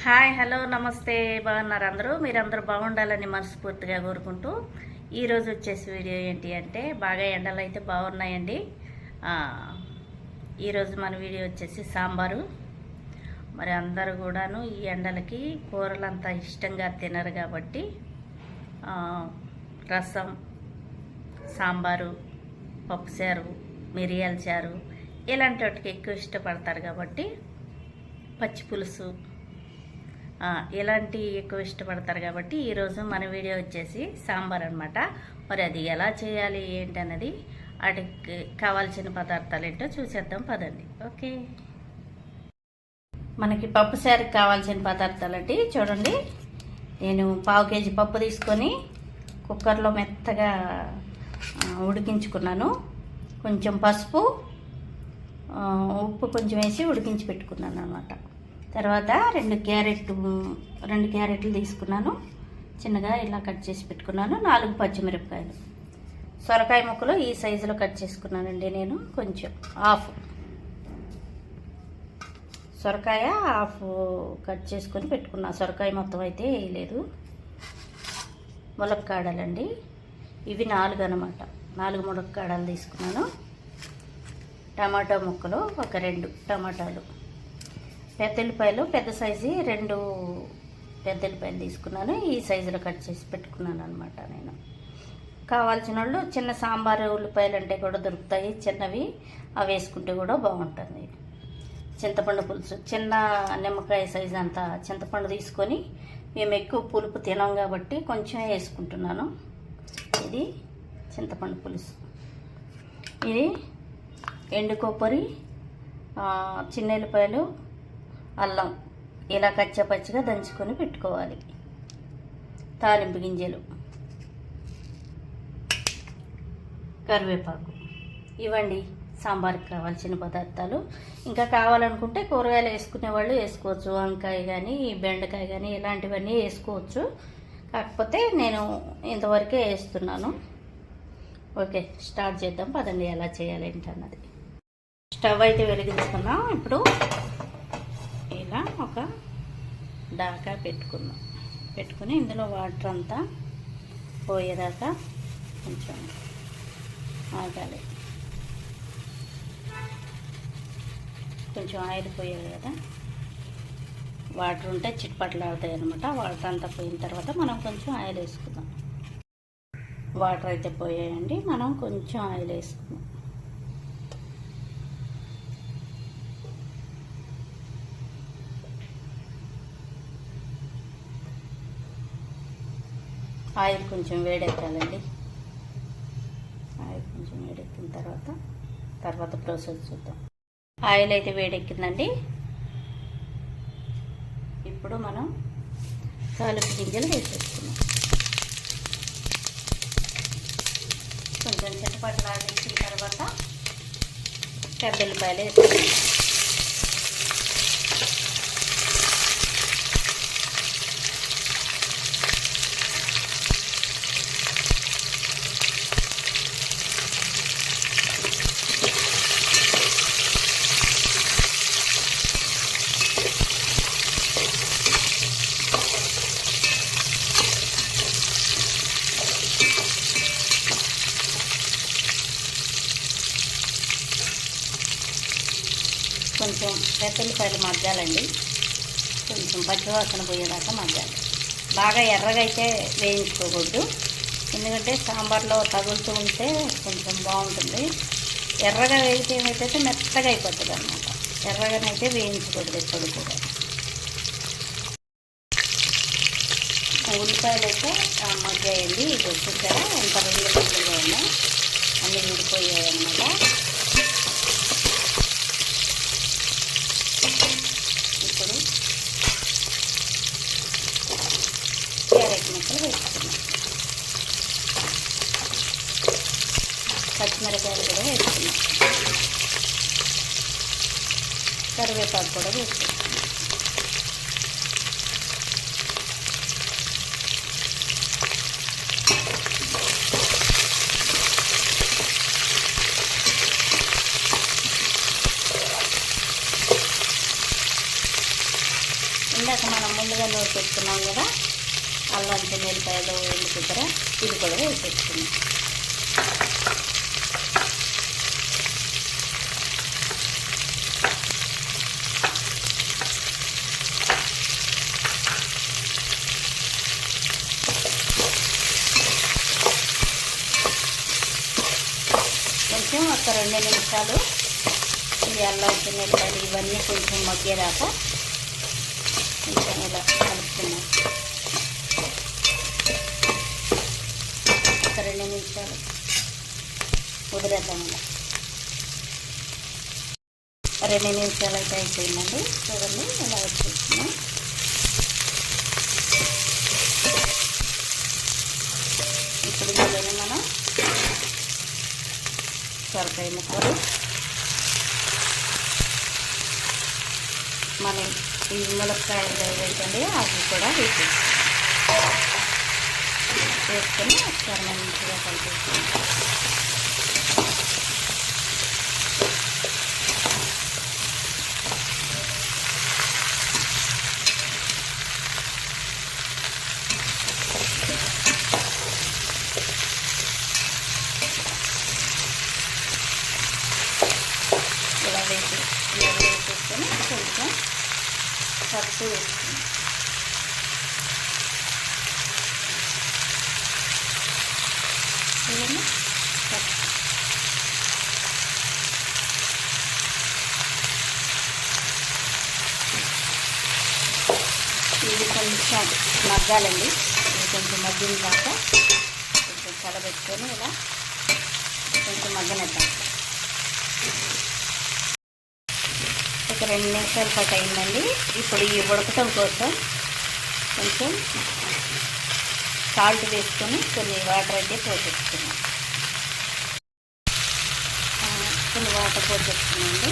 Hi hello నమస్తే బాగున్నారు మీరందరూ బాగుండాలని మనస్ఫూర్తిగా కోరుకుంటూ ఈరోజు వచ్చేసి వీడియో ఏంటి అంటే బాగా ఎండలు అయితే బాగున్నాయండి. ఈరోజు మన వీడియో వచ్చేసి సాంబారు. మరి అందరూ కూడాను ఈ ఎండలకి కూరలు అంతా ఇష్టంగా తినరు కాబట్టి రసం, సాంబారు, పప్పుచారు, మిరియాల చారు ఇలాంటి వాటికి ఎక్కువ ఇష్టపడతారు కాబట్టి పచ్చి పులుసు ఇలాంటి ఎక్కువ ఇష్టపడతారు కాబట్టి ఈరోజు మన వీడియో వచ్చేసి సాంబార్ అనమాట. మరి అది ఎలా చేయాలి ఏంటన్నది వాటికి కావాల్సిన పదార్థాలు ఏంటో చూసేద్దాం పదండి. ఓకే, మనకి పప్పు సారికి కావాల్సిన పదార్థాలు అంటే చూడండి. నేను 1/2 కేజీ పప్పు తీసుకొని కుక్కర్లో మెత్తగా ఉడికించుకున్నాను. కొంచెం పసుపు, ఉప్పు కొంచెం వేసి ఉడికించి పెట్టుకున్నాను అనమాట. తర్వాత 2 క్యారెట్లు తీసుకున్నాను, చిన్నగా ఇలా కట్ చేసి పెట్టుకున్నాను. 4 పచ్చిమిరపకాయలు, సొరకాయ ముక్కలు ఈ సైజులో కట్ చేసుకున్నానండి. నేను కొంచెం సొరకాయ హాఫ్ కట్ చేసుకొని పెట్టుకున్నా. సొరకాయ మొత్తం అయితే వేయలేదు. ములక్కాడలండి, ఇవి 4 అనమాట. 4 ములక్కాడలు తీసుకున్నాను. టమాటా ముక్కలు ఒక 2 టమాటాలు, పెద్దల్లిపాయలు పెద్ద సైజు 2 పెద్దల్లిపాయలు తీసుకున్నాను. ఈ సైజులో కట్ చేసి పెట్టుకున్నాను అనమాట. నేను కావాల్సిన వాళ్ళు చిన్న సాంబారు ఉల్లిపాయలు అంటే కూడా దొరుకుతాయి చిన్నవి, అవి వేసుకుంటే కూడా బాగుంటుంది. చింతపండు పులుసు, చిన్న నిమ్మకాయ సైజు అంత చింతపండు తీసుకొని, మేము ఎక్కువ పులుపు తినాం కాబట్టి కొంచెం వేసుకుంటున్నాను. ఇది చింతపండు పులుసు. ఇది ఎండు కొబ్బరి, చిన్న ఎల్లిపాయలు, అల్లం ఇలా కచ్చపచ్చిగా దంచుకొని పెట్టుకోవాలి. తాలింపు గింజలు, కరివేపాకు, ఇవ్వండి సాంబార్కి కావాల్సిన పదార్థాలు. ఇంకా కావాలనుకుంటే కూరగాయలు వేసుకునే వాళ్ళు వేసుకోవచ్చు. వంకాయ కానీ బెండకాయ కానీ ఇలాంటివన్నీ వేసుకోవచ్చు. కాకపోతే నేను ఇంతవరకే వేస్తున్నాను. ఓకే, స్టార్ట్ చేద్దాం పదండి. ఎలా చేయాలి ఏంటన్నది. స్టవ్ అయితే వెలిగించుకున్నాం. ఇప్పుడు ఇలా ఒక డాకా పెట్టుకుని ఇందులో వాటర్ అంతా పోయేదాకా కొంచెం ఆగాలి. కొంచెం ఆయిల్ పోయాలి కదా, వాటర్ ఉంటే చిట్పట్లు ఆడుతాయి అనమాట. వాటర్ అంతా పోయిన తర్వాత మనం కొంచెం ఆయిల్ వేసుకుందాం. వాటర్ అయితే పోయాయండి, మనం కొంచెం ఆయిల్ వేసుకుందాం. ఆయిల్ కొంచెం వేడెక్కాలండి. ఆయిల్ కొంచెం వేడెక్కిన తర్వాత ప్రాసెస్ చూద్దాం. ఆయిల్ అయితే వేడెక్కిందండి. ఇప్పుడు మనం తాలింపు గింజలు వేసేసుకున్నాం. కొంచెం చిట్టపట్లు ఆడించిన తర్వాత పెద్దల్లిపాయలు వేసుకున్నాం. కొంచెం పెద్దల్లిపాయలు మగ్గాలండి, కొంచెం పచ్చివాసన పోయేదాకా మగ్గాలి. బాగా ఎర్రగా అయితే వేయించుకోకూడదు, ఎందుకంటే సాంబార్లో తగులుతూ ఉంటే కొంచెం బాగుంటుంది. ఎర్రగా వేగితే ఏమైతే మెత్తగా అయిపోతుంది అనమాట. ఎర్రగానైతే వేయించకూడదు ఎప్పుడు కూడా. ఉల్లిపాయలు అయితే మగ్గాయండి. ఇది వచ్చేసారా ఎంత 2 కిలోలు ఉన్నాయి, అన్నీ విడిపోయాయి అన్నమాట. ఇప్పుడు క్యారెట్ ముక్కలు వేసుకున్నాం. పచ్చిమిరపకాయలు కూడా వేసుకున్నాం. కరివేపాకు కూడా వేసుకున్నాం. ఇందాక మనం ముందుగా నూరు పెట్టుకున్నాం కదా, అల్లం వెల్లిపాయలు ఎండుకొబ్బర, ఇది కూడా వేసేసుకున్నాం. కొంచెం ఒక 2 నిమిషాలు ఈ అల్లం వెల్లిపాయలు ఇవన్నీ కొంచెం మగ్గేదాకా కొంచెం ఇలా కలుపుకున్నాం. ఒక 2 నిమిషాలు వదిలేద్దాం. 2 నిమిషాలు అయితే అయిపోయిందండి. చూడండి ఇలా వచ్చేస్తున్నాం. ఇప్పుడు దీనిలో మనం సొరకాయ ముక్కలు, మనం ఈ ములక్కాయలు ఏవైతే అవి కూడా వేసుకొని ఒకసారి మంచిగా కలిపేసుకుంటాం. వేసేసుకొని కొంచెం పసుపు వేసుకుంటాం. ఇది కొంచెం మగ్గాలండి. ఇది కొంచెం మగ్గిన దాకా కొంచెం కలబెట్టుకొని ఇలా కొంచెం మగ్గనిద్దాం. ఒక 2 నిమిషాల పాటు అయిందండి. ఇప్పుడు ఈ ఉడకటం కోసం కొంచెం సాల్ట్ వేసుకొని కొన్ని వాటర్ అయితే పోసేసుకున్నాం. కొన్ని వాటర్ పోసేసుకున్నాండి,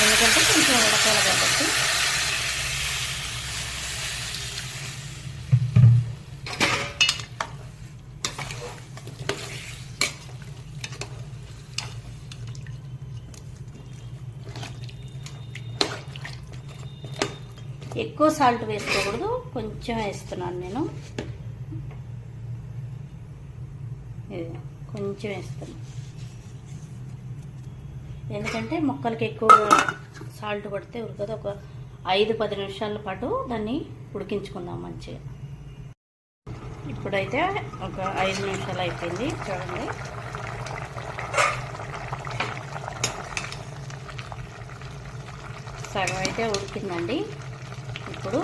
ఎందుకంటే కొంచెం ఉడకాలి కాబట్టి. ఎక్కువ సాల్ట్ వేసుకోకూడదు, కొంచెం వేస్తున్నాను నేను. కొంచెం వేస్తాను, ఎందుకంటే ముక్కలకి ఎక్కువ సాల్ట్ పడితే ఉడకదు. ఒక 5-10 నిమిషాల పాటు దాన్ని ఉడికించుకుందాం మంచిగా. ఇప్పుడైతే ఒక 5 నిమిషాలు అయిపోయింది. చూడండి, సగం అయితే ఉడికిందండి. ఇప్పుడు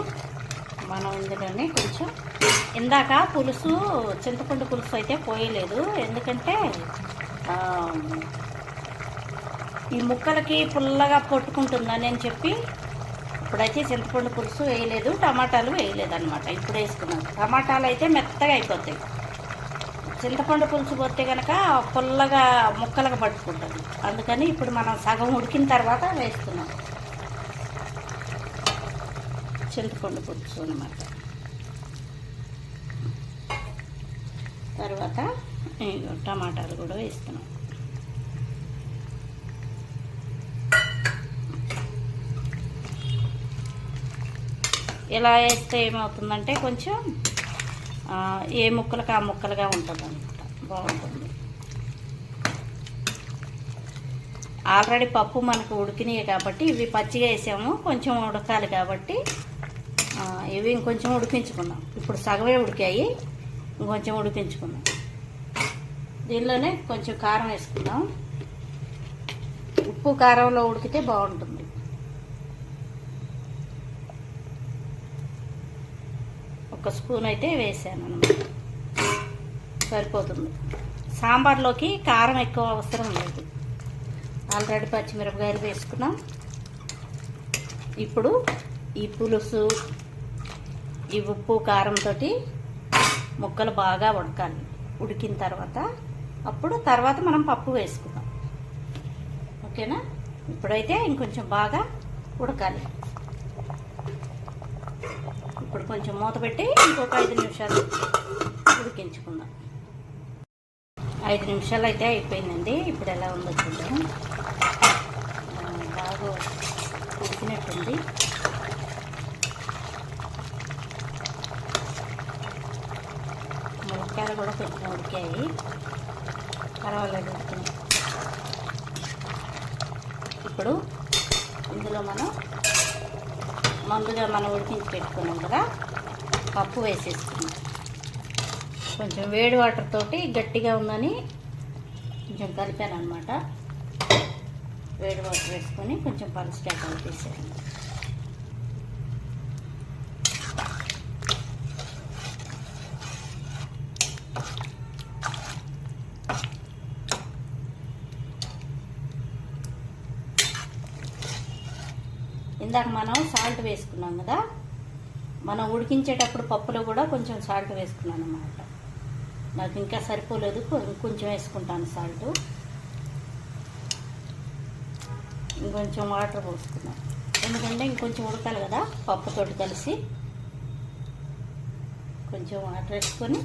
మనం ఇందులోనే కొంచెం ఇందాక పులుసు, చింతపండు పులుసు అయితే పోయలేదు, ఎందుకంటే ఈ ముక్కలకి పుల్లగా పట్టుకుంటుందని అని చెప్పి ఇప్పుడైతే చింతపండు పులుసు వేయలేదు, టమాటాలు వేయలేదు అనమాట. ఇప్పుడు వేసుకున్నాను. టమాటాలు అయితే మెత్తగా అయిపోతాయి. చింతపండు పులుసు పోతే కనుక పుల్లగా ముక్కలుగా పట్టుకుంటుంది. అందుకని ఇప్పుడు మనం సగం ఉడికిన తర్వాత వేస్తున్నాం చింతపండు పులుసు అన్నమాట. తర్వాత టమాటాలు కూడా వేస్తున్నాం. ఇలా వేస్తే ఏమవుతుందంటే కొంచెం ఏ ముక్కలకు ఆ ముక్కలుగా ఉంటుంది అన్నమాట, బాగుంటుంది. ఆల్రెడీ పప్పు మనకు ఉడికినాయి కాబట్టి ఇవి పచ్చిగా వేసాము, కొంచెం ఉడకాలి కాబట్టి ఇవి ఇంకొంచెం ఉడికించుకున్నాం. ఇప్పుడు సగమే ఉడికాయి, ఇంకొంచెం ఉడికించుకున్నాం. దీనిలోనే కొంచెం కారం వేసుకుందాం. ఉప్పు కారంలో ఉడికితే బాగుంటుంది. ఒక స్పూన్ అయితే వేసాను అన్నమాట, సరిపోతుంది. సాంబార్లోకి కారం ఎక్కువ అవసరం లేదు. ఆల్రెడీ పచ్చిమిరపకాయలు వేసుకున్నాం. ఇప్పుడు ఈ పులుసు, ఈ ఉప్పు కారంతో ముక్కలు బాగా ఉడకాలి. ఉడికిన తర్వాత మనం పప్పు వేసుకుందాం. ఓకేనా? ఇప్పుడైతే ఇంకొంచెం బాగా ఉడకాలి. ఇప్పుడు కొంచెం మూత పెట్టి ఇంకొక 5 నిమిషాలు ఉడికించుకుందాం. 5 నిమిషాలు అయితే అయిపోయిందండి. ఇప్పుడు ఎలా ఉందో చూద్దాం. బాగా ఉడికినట్టుంది. టమాటాలు కూడా కొంచెం ఉడికాయి, పర్వాలేదు ఉడికినాయి. ఇప్పుడు ఇందులో ముందుగా మనం ఉడికించి పెట్టుకున్నాం కదా, పప్పు వేసేసుకున్నాం. కొంచెం వేడి వాటర్ తోటి గట్టిగా ఉందని కొంచెం కలిపాను అనమాట. వేడి వాటర్ వేసుకొని కొంచెం పలుచగా కలిపేసాను. ఇందాక మనం సాల్ట్ వేసుకున్నాం కదా, మనం ఉడికించేటప్పుడు పప్పులో కూడా కొంచెం సాల్ట్ వేసుకున్నాను అన్నమాట. నాకు ఇంకా సరిపోలేదు, కొంచెం వేసుకుంటాను సాల్ట్. ఇంకొంచెం వాటర్ పోసుకున్నాను, ఎందుకంటే ఇంకొంచెం ఉడకాలి కదా పప్పుతోటి కలిసి. కొంచెం వాటర్ వేసుకొని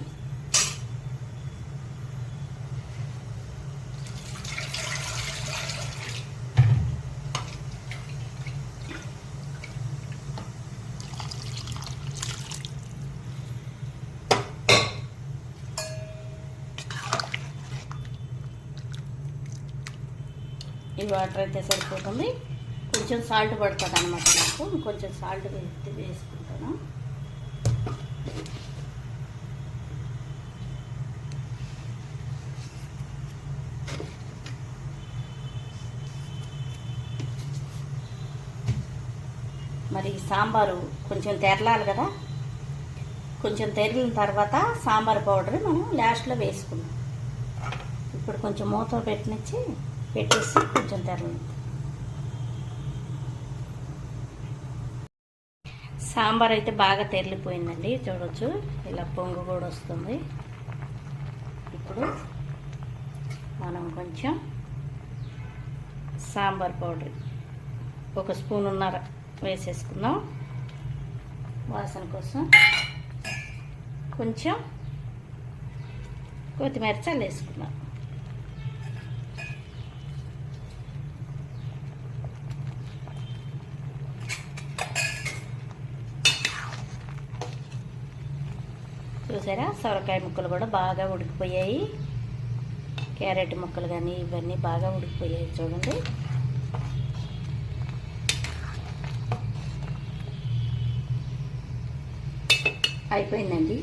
ఈ వాటర్ అయితే సరిపోతుంది. కొంచెం సాల్ట్ పడుతుంది అన్నమాట నాకు, కొంచెం సాల్ట్ వేసుకుంటాను. మరి సాంబారు కొంచెం తెరలాలి కదా, కొంచెం తెరిలిన తర్వాత సాంబార్ పౌడర్ మనం లాస్ట్లో వేసుకున్నాం. ఇప్పుడు కొంచెం మూత పెట్టేసి కొంచెం తెరలి. సాంబార్ అయితే బాగా తెరిలిపోయిందండి, చూడవచ్చు ఇలా పొంగు కూడా వస్తుంది. ఇప్పుడు మనం కొంచెం సాంబార్ పౌడర్ 1 స్పూనున్నర వేసేసుకుందాం వాసన కోసం. కొంచెం కొత్తిమీర చల్లేసుకుందాం. చూసారా, సొరకాయ ముక్కలు కూడా బాగా ఉడికిపోయాయి, క్యారెట్ ముక్కలు కానీ ఇవన్నీ బాగా ఉడికిపోయాయి చూడండి. అయిపోయిందండి.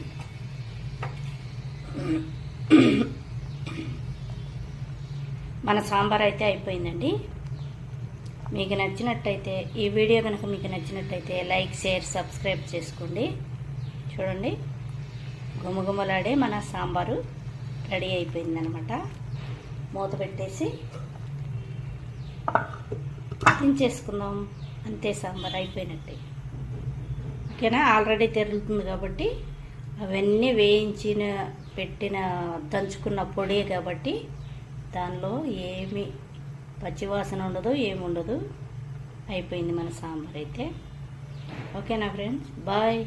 మన సాంబార్ అయితే అయిపోయిందండి. మీకు నచ్చినట్టయితే, ఈ వీడియో కనుక మీకు నచ్చినట్టయితే లైక్, షేర్, సబ్స్క్రైబ్ చేసుకోండి. చూడండి, గుమగుమలాడే మన సాంబారు రెడీ అయిపోయిందనమాట. మూత పెట్టేసి దించేసుకుందాం, అంతే, సాంబార్ అయిపోయినట్టే. ఓకేనా, ఆల్రెడీ తెరులుతుంది కాబట్టి, అవన్నీ దంచుకున్న పొడి కాబట్టి దానిలో ఏమి పచ్చివాసన ఉండదు, ఏముండదు. అయిపోయింది మన సాంబార్ అయితే. ఓకేనా ఫ్రెండ్స్, బాయ్.